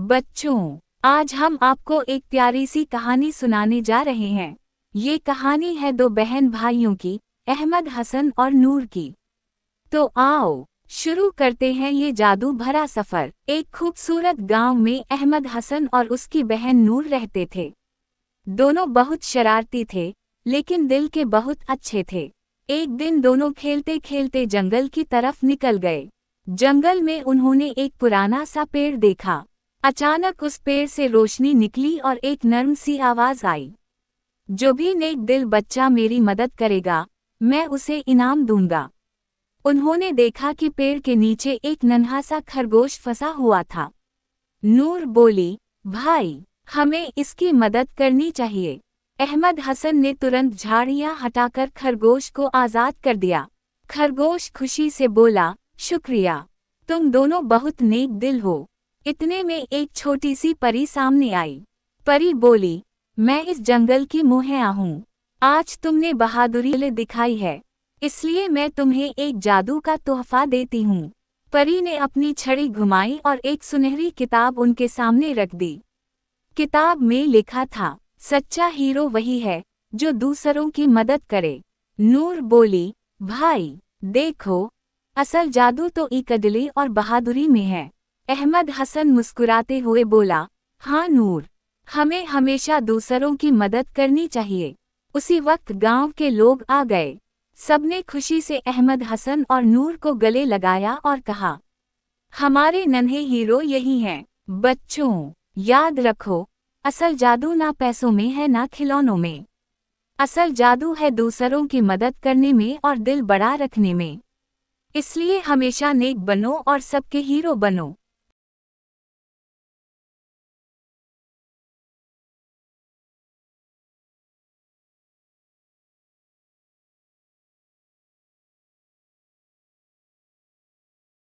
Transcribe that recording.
बच्चों, आज हम आपको एक प्यारी सी कहानी सुनाने जा रहे हैं। ये कहानी है दो बहन भाइयों की, अहमद हसन और नूर की। तो आओ शुरू करते हैं ये जादू भरा सफर। एक खूबसूरत गांव में अहमद हसन और उसकी बहन नूर रहते थे। दोनों बहुत शरारती थे, लेकिन दिल के बहुत अच्छे थे। एक दिन दोनों खेलते खेलते जंगल की तरफ निकल गए। जंगल में उन्होंने एक पुराना सा पेड़ देखा। अचानक उस पेड़ से रोशनी निकली और एक नर्म सी आवाज आई, जो भी नेक दिल बच्चा मेरी मदद करेगा, मैं उसे इनाम दूंगा। उन्होंने देखा कि पेड़ के नीचे एक नन्हा सा खरगोश फंसा हुआ था। नूर बोली, भाई, हमें इसकी मदद करनी चाहिए। अहमद हसन ने तुरंत झाड़ियां हटाकर खरगोश को आजाद कर दिया। खरगोश खुशी से बोला, शुक्रिया, तुम दोनों बहुत नेक दिल हो। इतने में एक छोटी सी परी सामने आई। परी बोली, मैं इस जंगल की मुहैया हूँ। आज तुमने बहादुरी दिखाई है, इसलिए मैं तुम्हें एक जादू का तोहफा देती हूँ। परी ने अपनी छड़ी घुमाई और एक सुनहरी किताब उनके सामने रख दी। किताब में लिखा था, सच्चा हीरो वही है जो दूसरों की मदद करे। नूर बोली, भाई देखो, असल जादू तो इकदली और बहादुरी में है। अहमद हसन मुस्कुराते हुए बोला, हाँ नूर, हमें हमेशा दूसरों की मदद करनी चाहिए। उसी वक्त गांव के लोग आ गए। सबने खुशी से अहमद हसन और नूर को गले लगाया और कहा, हमारे नन्हे हीरो यही हैं। बच्चों, याद रखो, असल जादू ना पैसों में है ना खिलौनों में। असल जादू है दूसरों की मदद करने में और दिल बड़ा रखने में। इसलिए हमेशा नेक बनो और सबके हीरो बनो।